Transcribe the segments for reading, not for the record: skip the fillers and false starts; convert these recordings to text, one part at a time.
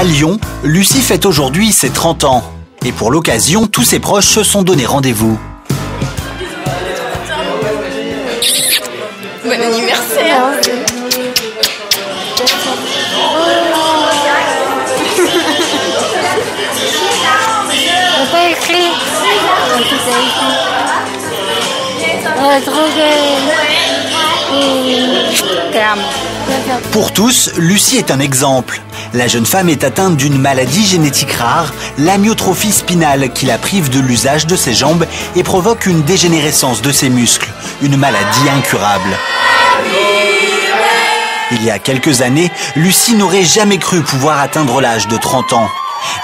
À Lyon, Lucie fête aujourd'hui ses 30 ans. Et pour l'occasion, tous ses proches se sont donné rendez-vous. Bon anniversaire. T'as pas écrit. Oh, trop belle. Pour tous, Lucie est un exemple. La jeune femme est atteinte d'une maladie génétique rare, l'amyotrophie spinale, qui la prive de l'usage de ses jambes et provoque une dégénérescence de ses muscles, une maladie incurable. Il y a quelques années, Lucie n'aurait jamais cru pouvoir atteindre l'âge de 30 ans.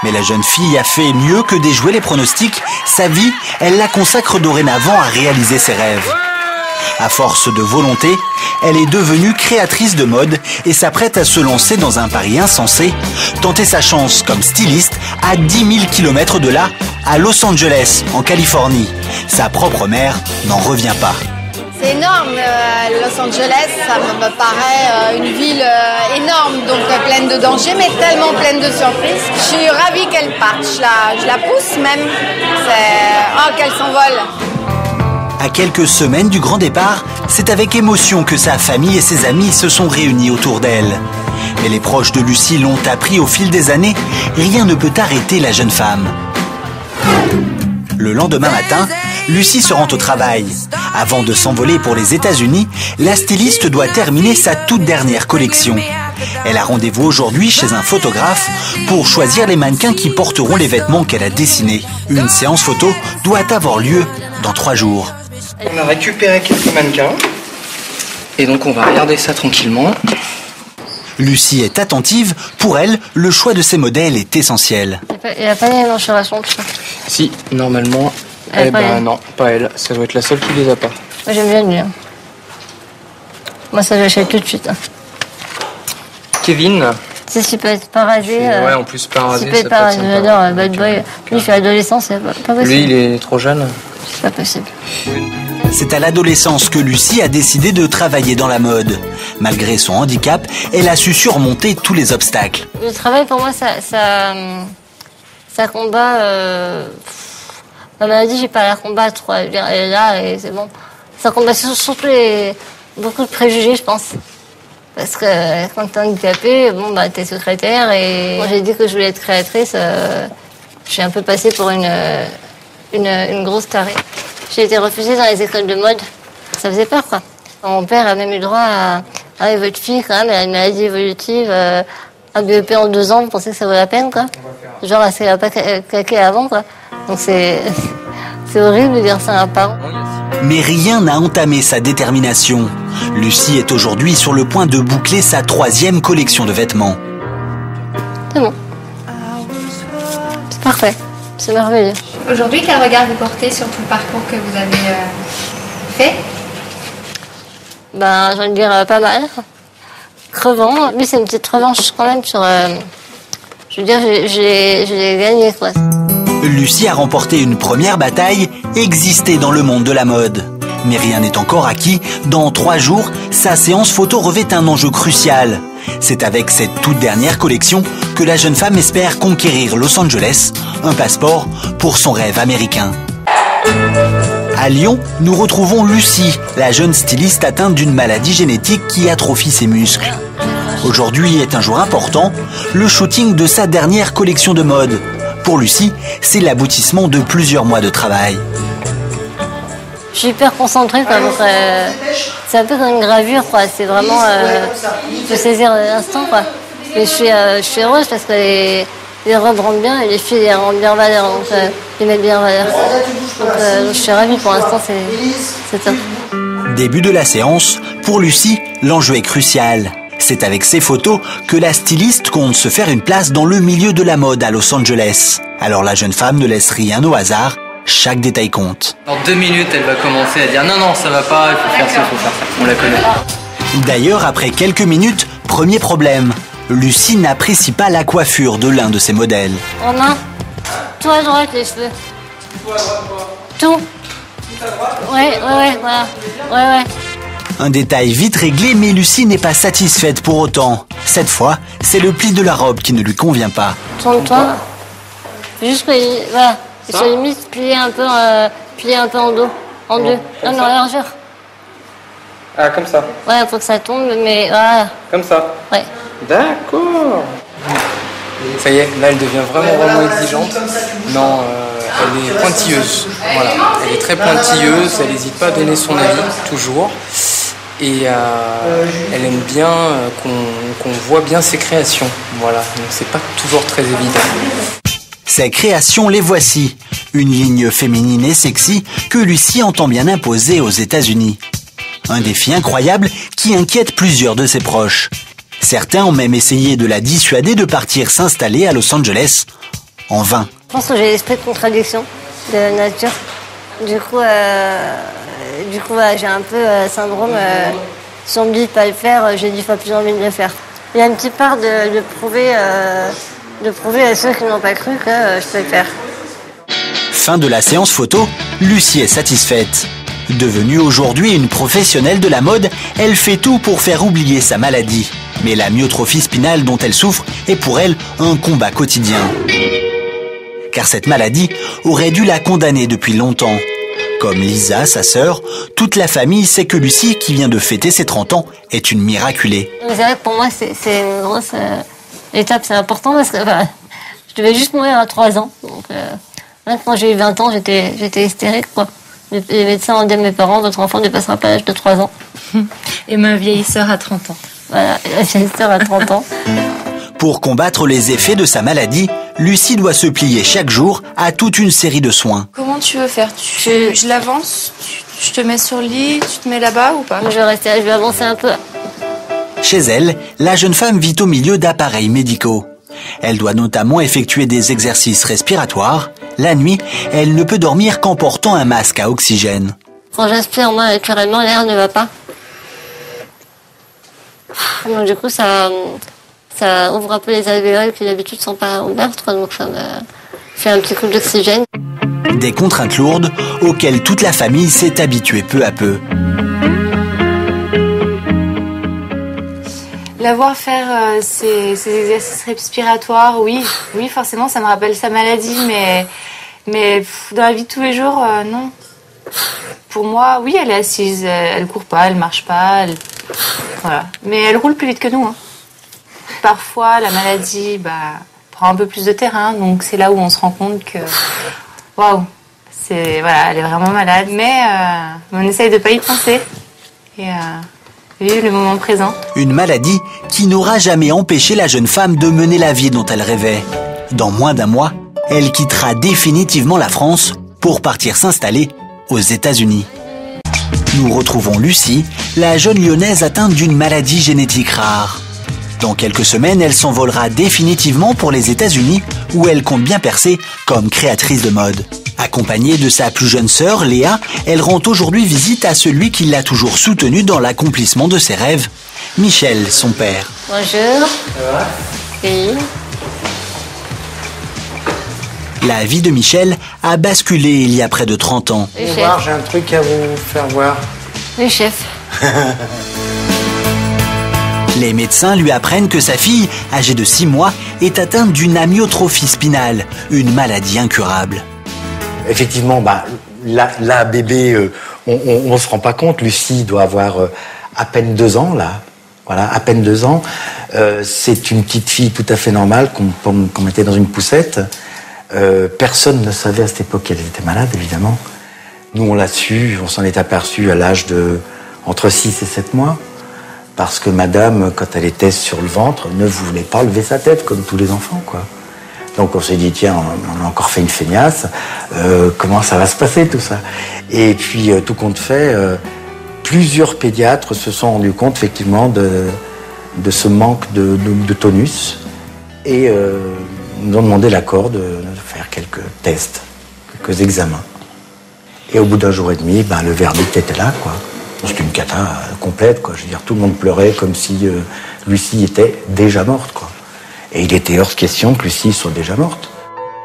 Mais la jeune fille a fait mieux que déjouer les pronostics. Sa vie, elle la consacre dorénavant à réaliser ses rêves. À force de volonté, elle est devenue créatrice de mode et s'apprête à se lancer dans un pari insensé, tenter sa chance comme styliste à 10 000 km de là, à Los Angeles, en Californie. Sa propre mère n'en revient pas. C'est énorme, Los Angeles, ça me paraît une ville énorme, donc pleine de dangers, mais tellement pleine de surprises. Je suis ravie qu'elle parte, je la pousse même. Oh, qu'elle s'envole. À quelques semaines du grand départ, c'est avec émotion que sa famille et ses amis se sont réunis autour d'elle. Mais les proches de Lucie l'ont appris au fil des années, rien ne peut arrêter la jeune femme. Le lendemain matin, Lucie se rend au travail. Avant de s'envoler pour les États-Unis, la styliste doit terminer sa toute dernière collection. Elle a rendez-vous aujourd'hui chez un photographe pour choisir les mannequins qui porteront les vêtements qu'elle a dessinés. Une séance photo doit avoir lieu dans 3 jours. On a récupéré quelques mannequins et donc on va regarder ça tranquillement. Lucie est attentive. Pour elle, le choix de ses modèles est essentiel. Il n'y a pas les mensuration, tout ça. Si, normalement. Eh ben non, pas elle. Ça doit être la seule qui les a pas. Moi j'aime bien lui. Hein. Moi ça j'achète tout de suite. Hein. Kevin. Tu sais, s'il peut être parasé. Ouais, en plus parasé. S'il peut être parasé, j'adore. Bad Boy. Lui il fait l'adolescence, c'est pas possible. Lui il est trop jeune. C'est pas possible. C'est à l'adolescence que Lucie a décidé de travailler dans la mode. Malgré son handicap, elle a su surmonter tous les obstacles. Le travail pour moi, ça combat. La maladie, j'ai pas à la combattre. Elle est là et c'est bon. Ça combat surtout beaucoup de préjugés, je pense. Parce que quand t'es handicapé, bon bah t'es secrétaire et moi j'ai dit que je voulais être créatrice. Je suis un peu passée pour une grosse tarée. J'ai été refusée dans les écoles de mode. Ça faisait peur, quoi. Mon père a même eu droit à... Ah, votre fille, quand même, elle a une maladie évolutive. Un BEP en 2 ans, vous pensez que ça vaut la peine, quoi? Genre, elle s'est pas claquée avant, quoi. Donc c'est horrible de dire ça à un parent. Mais rien n'a entamé sa détermination. Lucie est aujourd'hui sur le point de boucler sa 3e collection de vêtements. C'est bon. C'est parfait. C'est merveilleux. Aujourd'hui, quel regard vous portez sur tout le parcours que vous avez fait? Ben, j'ai envie de dire pas mal. Crevant. Lui, c'est une petite revanche quand même sur... je veux dire, je l'ai gagné, quoi. Lucie a remporté une première bataille, exister dans le monde de la mode. Mais rien n'est encore acquis. Dans 3 jours, sa séance photo revêt un enjeu crucial. C'est avec cette toute dernière collection que la jeune femme espère conquérir Los Angeles, un passeport pour son rêve américain. À Lyon, nous retrouvons Lucie, la jeune styliste atteinte d'une maladie génétique qui atrophie ses muscles. Aujourd'hui est un jour important, le shooting de sa dernière collection de mode. Pour Lucie, c'est l'aboutissement de plusieurs mois de travail. Je suis hyper concentrée, quoi. C'est un peu comme une gravure, quoi. C'est vraiment... il faut saisir l'instant, quoi. Mais je suis heureuse parce que les robes rendent bien et les filles les rendent bien en valeur. Donc, les mettent bien en valeur. Donc, je suis ravie pour l'instant, c'est top. Début de la séance, pour Lucie, l'enjeu est crucial. C'est avec ces photos que la styliste compte se faire une place dans le milieu de la mode à Los Angeles. Alors la jeune femme ne laisse rien au hasard, chaque détail compte. Dans 2 minutes, elle va commencer à dire non, non, ça va pas, il faut faire ça, il faut faire ça. On la connaît. D'ailleurs, après quelques minutes, premier problème. Lucie n'apprécie pas la coiffure de l'un de ses modèles. Romain, tout à droite les cheveux. Tout à droite, quoi. Tout. Ouais, voilà. Ouais. Un détail vite réglé, mais Lucie n'est pas satisfaite pour autant. Cette fois, c'est le pli de la robe qui ne lui convient pas. Tourne-toi. Juste que, voilà, sur les limite, plier un peu en dos, en deux. Non, mais en largeur. Ah, comme ça. Ouais, faut que ça tombe, mais voilà. Comme ça. Ouais. D'accord. Ça y est, là elle devient vraiment exigeante. Non, elle est pointilleuse. Voilà, elle est très pointilleuse, elle n'hésite pas à donner son avis, toujours. Et elle aime bien qu'on voit bien ses créations. Voilà, donc c'est pas toujours très évident. Ces créations, les voici. Une ligne féminine et sexy que Lucie entend bien imposer aux États-Unis. Un défi incroyable qui inquiète plusieurs de ses proches. Certains ont même essayé de la dissuader de partir s'installer à Los Angeles. En vain. Je pense que j'ai l'esprit de contradiction de la nature. Du coup, voilà, j'ai un peu syndrome. Si on me dit de pas le faire, j'ai 10 fois plus envie de le faire. Il y a une petite part de prouver à ceux qui n'ont pas cru que je peux le faire. Fin de la séance photo, Lucie est satisfaite. Devenue aujourd'hui une professionnelle de la mode, elle fait tout pour faire oublier sa maladie. Mais la myotrophie spinale dont elle souffre est pour elle un combat quotidien. Car cette maladie aurait dû la condamner depuis longtemps. Comme Lisa, sa sœur, toute la famille sait que Lucie, qui vient de fêter ses 30 ans, est une miraculée. C'est vrai que pour moi, c'est une grosse étape, c'est important parce que je devais juste mourir à 3 ans. Donc, là, quand j'ai eu 20 ans, j'étais hystérique, quoi. Les médecins ont dit à mes parents, votre enfant ne dépassera pas l'âge de 3 ans. Et ma vieille sœur a 30 ans. Voilà, la vieille sœur a 30 ans. Pour combattre les effets de sa maladie, Lucie doit se plier chaque jour à toute une série de soins. Comment tu veux faire? Je l'avance, je te mets sur le lit, tu te mets là-bas ou pas? Je vais avancer un peu. Chez elle, la jeune femme vit au milieu d'appareils médicaux. Elle doit notamment effectuer des exercices respiratoires. La nuit, elle ne peut dormir qu'en portant un masque à oxygène. Quand j'aspire, moi, naturellement, l'air ne va pas. Donc, du coup, ça ouvre un peu les alvéoles qui d'habitude ne sont pas ouvertes, quoi, donc ça me fait un petit coup d'oxygène. Des contraintes lourdes auxquelles toute la famille s'est habituée peu à peu. La voir faire ces exercices respiratoires, oui, forcément, ça me rappelle sa maladie, mais dans la vie de tous les jours, non. Pour moi, oui, elle est assise, elle court pas, elle marche pas, voilà. Mais elle roule plus vite que nous. Hein. Parfois, la maladie prend un peu plus de terrain, donc c'est là où on se rend compte que, waouh, elle est vraiment malade. Mais on essaye de pas y penser et vivre le moment présent. Une maladie qui n'aura jamais empêché la jeune femme de mener la vie dont elle rêvait. Dans moins d'un mois, elle quittera définitivement la France pour partir s'installer aux États-Unis. Nous retrouvons Lucie, la jeune lyonnaise atteinte d'une maladie génétique rare. Dans quelques semaines, elle s'envolera définitivement pour les États-Unis où elle compte bien percer comme créatrice de mode. Accompagnée de sa plus jeune sœur, Léa, elle rend aujourd'hui visite à celui qui l'a toujours soutenue dans l'accomplissement de ses rêves, Michel, son père. Bonjour. Oui. La vie de Michel a basculé il y a près de 30 ans. Oui, J'ai un truc à vous faire voir. Oui, chef. Les médecins lui apprennent que sa fille, âgée de 6 mois, est atteinte d'une amyotrophie spinale, une maladie incurable. Effectivement, la bébé, on se rend pas compte. Lucie doit avoir à peine 2 ans, là. Voilà, à peine 2 ans. C'est une petite fille tout à fait normale qu'on mettait dans une poussette. Personne ne savait à cette époque qu'elle était malade, évidemment. Nous, on l'a su, on s'en est aperçu à l'âge de entre 6 et 7 mois. Parce que madame, quand elle était sur le ventre, ne voulait pas lever sa tête, comme tous les enfants, quoi. Donc on s'est dit, tiens, on a encore fait une feignasse, comment ça va se passer tout ça? Et puis, tout compte fait, plusieurs pédiatres se sont rendus compte, effectivement, de ce manque de tonus. Et nous ont demandé l'accord de faire quelques tests, quelques examens. Et au bout d'1 jour et demi, le verdict était là, quoi. C'était une cata complète, quoi. Je veux dire, tout le monde pleurait comme si Lucie était déjà morte, quoi. Et il était hors de question que Lucie soit déjà morte.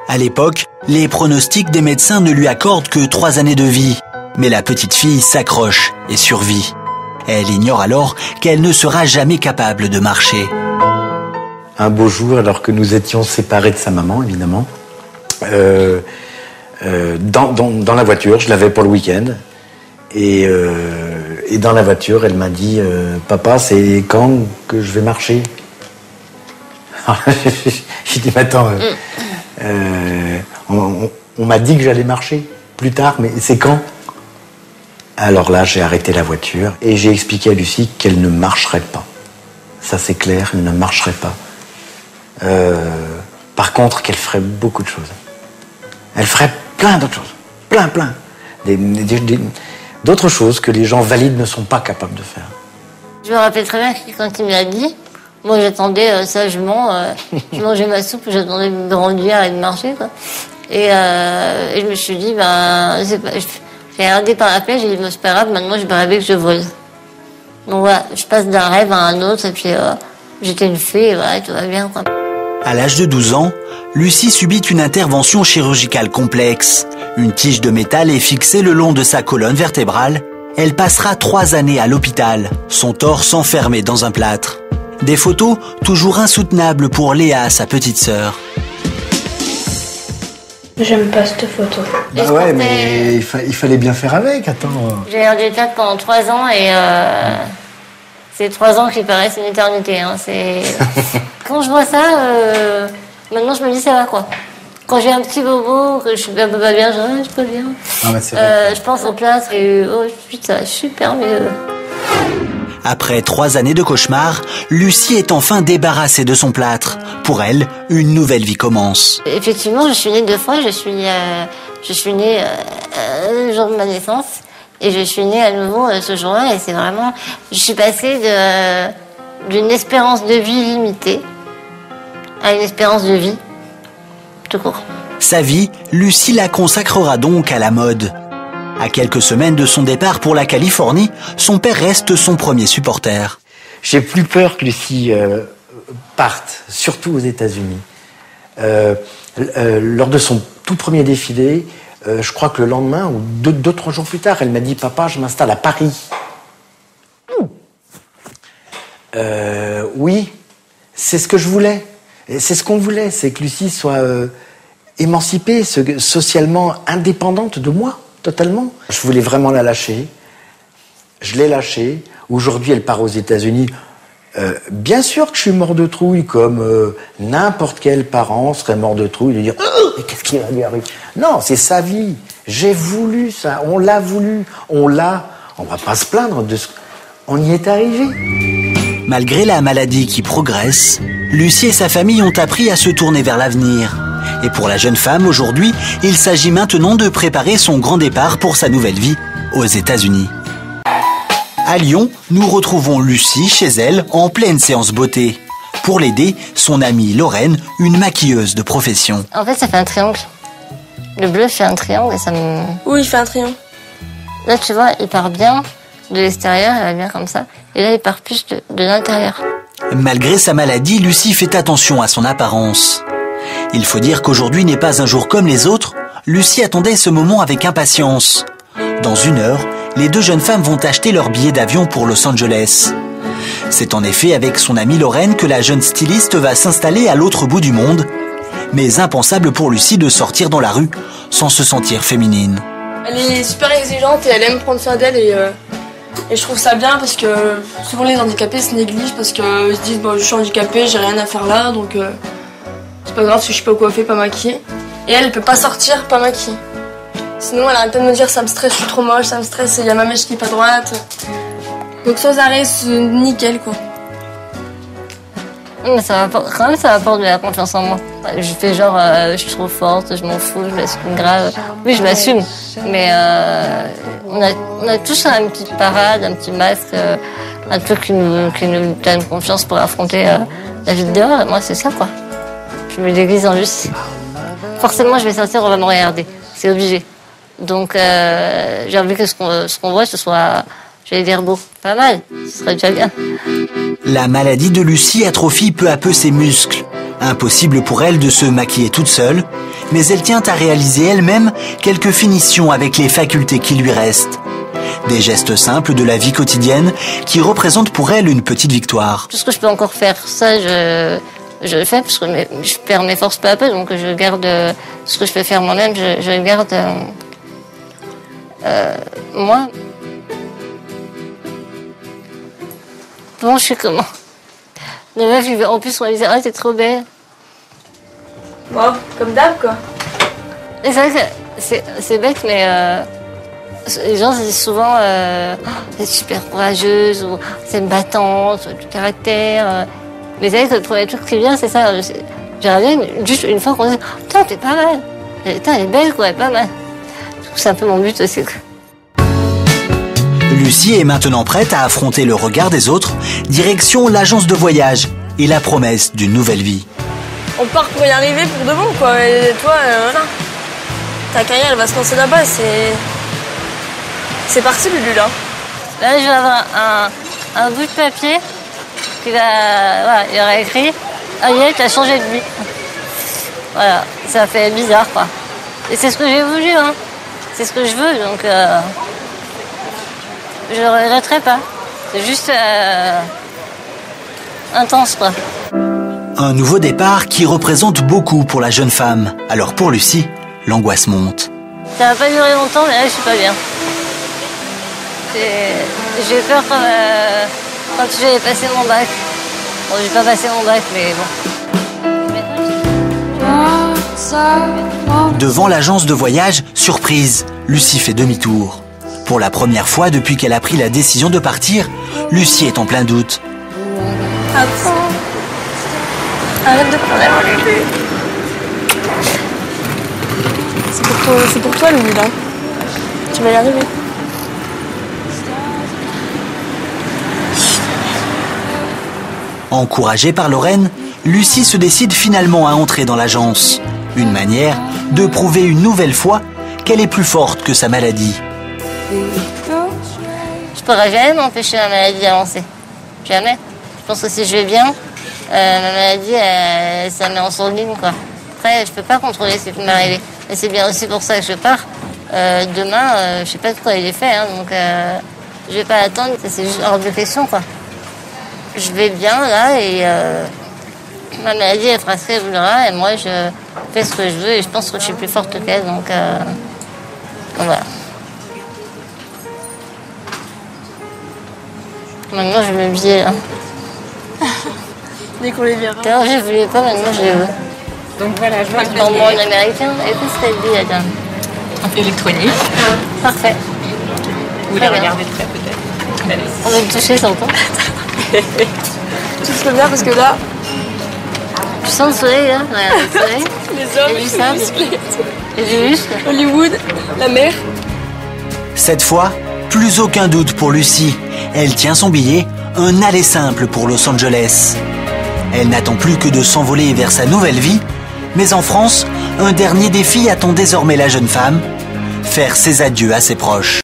À l'époque, les pronostics des médecins ne lui accordent que 3 années de vie. Mais la petite fille s'accroche et survit. Elle ignore alors qu'elle ne sera jamais capable de marcher. Un beau jour, alors que nous étions séparés de sa maman, évidemment, dans la voiture, je l'avais pour le week-end, et dans la voiture, elle m'a dit « Papa, c'est quand que je vais marcher ?» J'ai dit « Attends, on m'a dit que j'allais marcher plus tard, mais c'est quand ?» Alors là, j'ai arrêté la voiture et j'ai expliqué à Lucie qu'elle ne marcherait pas. Ça, c'est clair, elle ne marcherait pas. Par contre, qu'elle ferait beaucoup de choses. Elle ferait plein d'autres choses. Plein. D'autres choses que les gens valides ne sont pas capables de faire. Je me rappelle très bien que quand il me l'a dit, moi j'attendais sagement, je mangeais ma soupe, j'attendais de grandir et de marcher, quoi. Et je me suis dit, j'ai regardé par la plage, j'ai dit, c'est pas grave, maintenant je vais rêver que je vole. Donc voilà, je passe d'un rêve à un autre, et puis j'étais une fée, et voilà, tout va bien, quoi. À l'âge de 12 ans, Lucie subit une intervention chirurgicale complexe. Une tige de métal est fixée le long de sa colonne vertébrale. Elle passera 3 années à l'hôpital, son torse enfermé dans un plâtre. Des photos toujours insoutenables pour Léa, sa petite sœur. J'aime pas cette photo. Bah ouais, mais il fallait bien faire avec, attends. J'ai eu des tâtes pendant 3 ans et c'est 3 ans qui paraissent une éternité. Hein. Quand je vois ça, maintenant je me dis ça va quoi. Quand j'ai un petit bobo, que je suis un peu pas bien, je suis pas bien. Ah, bah, c'est vrai. Je pense au plâtre et oh putain, ça va super mieux. Après 3 années de cauchemar, Lucie est enfin débarrassée de son plâtre. Pour elle, une nouvelle vie commence. Effectivement, je suis née 2 fois. Je suis née le jour de ma naissance et je suis née à nouveau ce jour-là. Et c'est vraiment, je suis passée d'une espérance de vie limitée à une espérance de vie tout court. Sa vie, Lucie la consacrera donc à la mode. À quelques semaines de son départ pour la Californie, son père reste son premier supporter. J'ai plus peur que Lucie parte, surtout aux États-Unis. Lors de son tout premier défilé, je crois que le lendemain, ou 2-3 jours plus tard, elle m'a dit « Papa, je m'installe à Paris. » Oui, c'est ce que je voulais. C'est ce qu'on voulait, c'est que Lucie soit émancipée, socialement indépendante de moi. Totalement. Je voulais vraiment la lâcher. Je l'ai lâchée. Aujourd'hui, elle part aux États-Unis. Bien sûr que je suis mort de trouille, comme n'importe quel parent serait mort de trouille de dire « Mais qu'est-ce qui va lui arriver ?» Non, c'est sa vie. J'ai voulu ça. On l'a voulu. On va pas se plaindre de ce... On y est arrivé. Malgré la maladie qui progresse, Lucie et sa famille ont appris à se tourner vers l'avenir. Et pour la jeune femme, aujourd'hui, il s'agit maintenant de préparer son grand départ pour sa nouvelle vie aux États-Unis. À Lyon, nous retrouvons Lucie chez elle en pleine séance beauté. Pour l'aider, son amie Lorraine, une maquilleuse de profession. En fait, ça fait un triangle. Le bleu fait un triangle et ça me... Oui, il fait un triangle. Là, tu vois, il part bien de l'extérieur, il va bien comme ça. Et là, il part plus de l'intérieur. Malgré sa maladie, Lucie fait attention à son apparence. Il faut dire qu'aujourd'hui n'est pas un jour comme les autres. Lucie attendait ce moment avec impatience. Dans 1 heure, les 2 jeunes femmes vont acheter leur billet d'avion pour Los Angeles. C'est en effet avec son amie Lorraine que la jeune styliste va s'installer à l'autre bout du monde. Mais impensable pour Lucie de sortir dans la rue sans se sentir féminine. Elle est super exigeante et elle aime prendre soin d'elle et je trouve ça bien parce que souvent les handicapés se négligent parce qu'ils se disent bon, je suis handicapée, j'ai rien à faire là donc c'est pas grave si je suis pas coiffée, pas maquillée. Et elle peut pas sortir pas maquillée. Sinon elle arrête pas de me dire ça me stresse, je suis trop moche, ça me stresse, il y a ma mèche qui est pas droite. Donc sans arrêt, c'est nickel quoi. Mais ça apporte de la confiance en moi. Je fais genre, je suis trop forte, je m'en fous, je m'assume grave. Oui, je m'assume, mais on a tous une petite parade, un petit masque, un truc qui nous donne confiance pour affronter la vie de dehors. Et moi, c'est ça, quoi. Je me déguise en Lucie. Forcément, je vais sortir, on va me regarder. C'est obligé. Donc, j'ai envie que ce qu'on voit, ce soit, j'allais dire beau. Pas mal, ce serait déjà bien. La maladie de Lucie atrophie peu à peu ses muscles. Impossible pour elle de se maquiller toute seule, mais elle tient à réaliser elle-même quelques finitions avec les facultés qui lui restent. Des gestes simples de la vie quotidienne qui représentent pour elle une petite victoire. Tout ce que je peux encore faire, ça, je le fais parce que je perds mes forces peu à peu, donc je garde ce que je peux faire moi-même, je le garde moi. Bon, je sais comment. Les meufs, en plus, on me disait, ah, t'es trop belle. Wow, comme d'hab, quoi. Et c'est vrai que c'est bête, mais les gens se disent souvent, c'est super courageuse, ou c'est une battante, du caractère. Mais c'est vrai que le premier truc qui vient, c'est ça. J'aimerais bien juste une fois qu'on dise, putain, t'es pas mal. Putain, elle est belle, quoi, elle est pas mal. C'est un peu mon but aussi, quoi. Lucie est maintenant prête à affronter le regard des autres, direction l'agence de voyage et la promesse d'une nouvelle vie. On part pour y arriver pour de bon, quoi. Et toi, voilà. Ta carrière, elle va se lancer là-bas, c'est parti, Lulu, là. Là, je vais avoir un bout de papier qui va, voilà, il y aura écrit « Ariel, t'as changé de vie ». Voilà, ça fait bizarre, quoi. Et c'est ce que j'ai voulu, hein. C'est ce que je veux, donc je ne regretterai pas. C'est juste intense, quoi. Un nouveau départ qui représente beaucoup pour la jeune femme. Alors pour Lucie, l'angoisse monte. Ça va pas durer longtemps, mais là, je suis pas bien. J'ai peur quand j'ai passé mon bac. Bon, j'ai pas passé mon bac, mais bon. Devant l'agence de voyage, surprise, Lucie fait demi-tour. Pour la première fois depuis qu'elle a pris la décision de partir, Lucie est en plein doute. Arrête de pleurer, mon Lulu. C'est pour toi, Lulu, là. Tu vas y arriver. Encouragée par Lorraine, Lucie se décide finalement à entrer dans l'agence. Une manière de prouver une nouvelle fois qu'elle est plus forte que sa maladie. Je pourrais jamais m'empêcher ma maladie d'avancer. Jamais. Je pense que si je vais bien, ma maladie, ça me met en sourdine, quoi. Après, je peux pas contrôler ce qui peut m'arriver. Et c'est bien aussi pour ça que je pars. Demain, je sais pas de quoi il est fait, hein, donc je vais pas attendre. C'est juste hors de question, quoi. Je vais bien, là, et ma maladie, elle fera ce qu'elle voudra, et moi, je fais ce que je veux, et je pense que je suis plus forte qu'elle, donc voilà. Maintenant, je me billet, là. Dès qu'on les verra. D'ailleurs, je voulais pas, maintenant, je les veux. Donc voilà, je vois que En bon américain, et puis c'est le billet, là. électronique. Parfait. Vous voulez regarder de près peut-être? Allez. On va me toucher, ça entend. Tu te bien parce que là, Tu sens le soleil, là? Regarde, le soleil. les hommes, Et du sable. musclés. Et du muscle. Hollywood, la mer. Cette fois, plus aucun doute pour Lucie. Elle tient son billet, un aller simple pour Los Angeles. Elle n'attend plus que de s'envoler vers sa nouvelle vie. Mais en France, un dernier défi attend désormais la jeune femme, faire ses adieux à ses proches.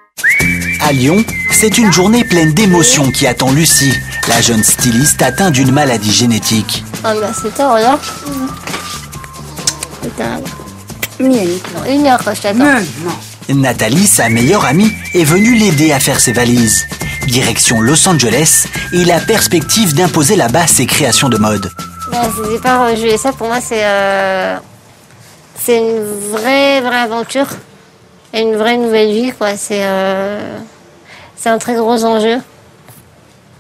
À Lyon, c'est une journée pleine d'émotions qui attend Lucie, la jeune styliste atteinte d'une maladie génétique. Ah bah c'est tard, là. C'est tard. Non, 1 heure quand je t'attends. Nathalie, sa meilleure amie, est venue l'aider à faire ses valises. Direction Los Angeles et la perspective d'imposer là-bas ses créations de mode. Ce départ aux USA, pour moi, c'est une vraie aventure et une vraie nouvelle vie, quoi. C'est un très gros enjeu.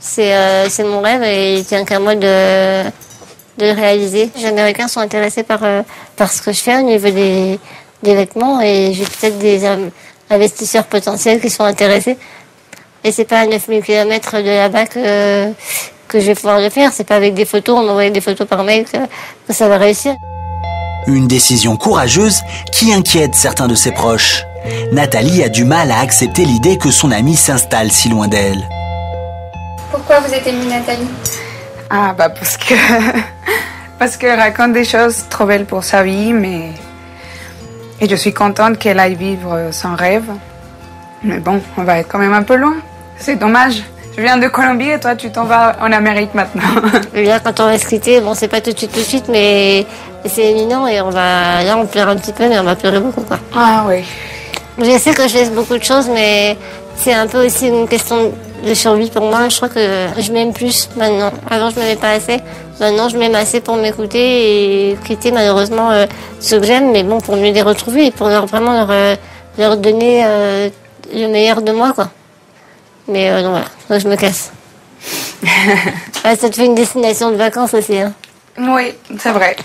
C'est mon rêve et il tient qu'à moi de le réaliser. Les Américains sont intéressés par ce que je fais au niveau des vêtements et j'ai peut-être des investisseurs potentiels qui sont intéressés. Et c'est pas à 9000 km de là-bas que je vais pouvoir le faire. C'est pas avec des photos, on m'envoie des photos par mail que ça va réussir. Une décision courageuse qui inquiète certains de ses proches. Nathalie a du mal à accepter l'idée que son amie s'installe si loin d'elle. Pourquoi vous êtes aimée Nathalie? Ah bah parce qu'elle raconte des choses trop belles pour sa vie, et je suis contente qu'elle aille vivre son rêve. Mais bon, on va être quand même un peu loin. C'est dommage. Je viens de Colombie et toi tu t'en vas en Amérique maintenant. Et là, quand on va se quitter, bon, c'est pas tout de suite, mais c'est éminent et là on pleure un petit peu, mais on va pleurer beaucoup, quoi. Ah oui. Je sais que je laisse beaucoup de choses, mais C'est un peu aussi une question de survie pour moi. Je crois que je m'aime plus maintenant. Avant, je m'aimais pas assez. Maintenant, je m'aime assez pour m'écouter et quitter malheureusement ceux que j'aime. Mais bon, pour mieux les retrouver et pour vraiment leur donner le meilleur de moi, quoi. Mais non, voilà, donc je me casse. Ça te fait une destination de vacances aussi, hein. Oui, c'est vrai.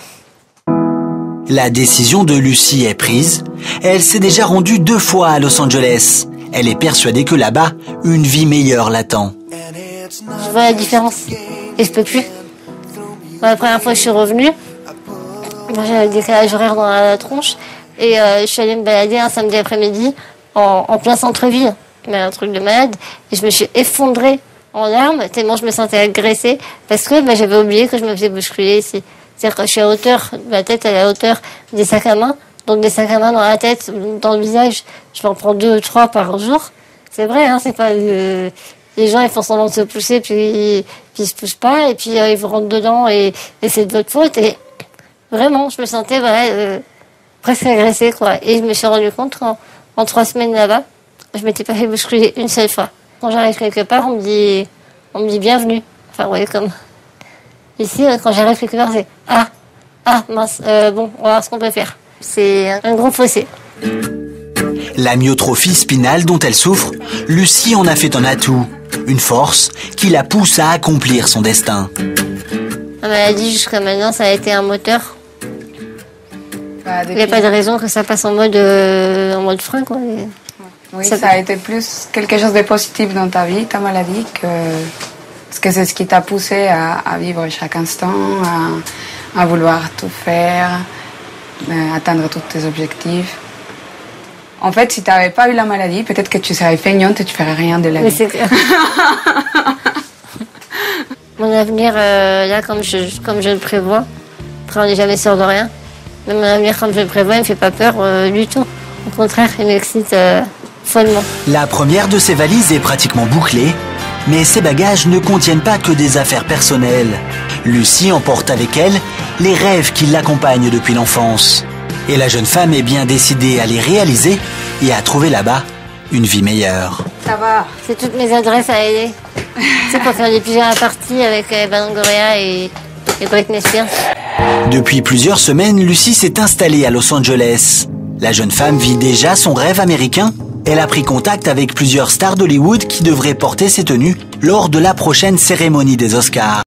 La décision de Lucie est prise. Elle s'est déjà rendue 2 fois à Los Angeles. Elle est persuadée que là-bas, une vie meilleure l'attend. Je vois la différence et je peux plus. La première fois que je suis revenue, j'avais le décalage horaire dans la tronche et je suis allée me balader un samedi après-midi en plein centre-ville, mais un truc de malade, et je me suis effondrée en larmes tellement je me sentais agressée parce que j'avais oublié que je me faisais bousculer ici. C'est-à-dire que je suis à hauteur, ma tête elle est à hauteur des sacs à main, donc des sacs à main dans la tête, dans le visage, je vais en prendre 2 ou 3 par jour. C'est vrai, hein, c'est pas les gens ils font semblant de se pousser puis ils se poussent pas et puis ils vous rentrent dedans et c'est de votre faute et vraiment je me sentais presque agressée quoi. Et je me suis rendu compte qu'en 3 semaines là-bas, je m'étais pas fait bousculer une seule fois. Quand j'arrive quelque part, on me dit bienvenue. Enfin, vous voyez comme ici, quand j'arrive quelque part, c'est mince, bon, on va voir ce qu'on peut faire. C'est un gros fossé. L'amyotrophie spinale dont elle souffre, Lucie en a fait un atout, une force qui la pousse à accomplir son destin. La maladie jusqu'à maintenant, ça a été un moteur. Il n'y a pas de raison que ça passe en mode frein, quoi. Oui, ça a été plus quelque chose de positif dans ta vie, ta maladie, parce que c'est ce qui t'a poussé à vivre chaque instant, à vouloir tout faire, atteindre tous tes objectifs. En fait, si tu n'avais pas eu la maladie, peut-être que tu serais feignante et tu ne ferais rien de la vie. C'est clair. Mon avenir, là, comme je le prévois, après on n'est jamais sûr de rien, mais mon avenir, comme je le prévois, il ne me fait pas peur du tout. Au contraire, il m'excite follement. La première de ses valises est pratiquement bouclée, mais ses bagages ne contiennent pas que des affaires personnelles. Lucie emporte avec elle les rêves qui l'accompagnent depuis l'enfance. Et la jeune femme est bien décidée à les réaliser et à trouver là-bas une vie meilleure. Ça va. C'est toutes mes adresses à aider. C'est pour faire des pyjamas parties avec Longoria et Britney Spears. Depuis plusieurs semaines, Lucie s'est installée à Los Angeles. La jeune femme vit déjà son rêve américain. Elle a pris contact avec plusieurs stars d'Hollywood qui devraient porter ses tenues lors de la prochaine cérémonie des Oscars.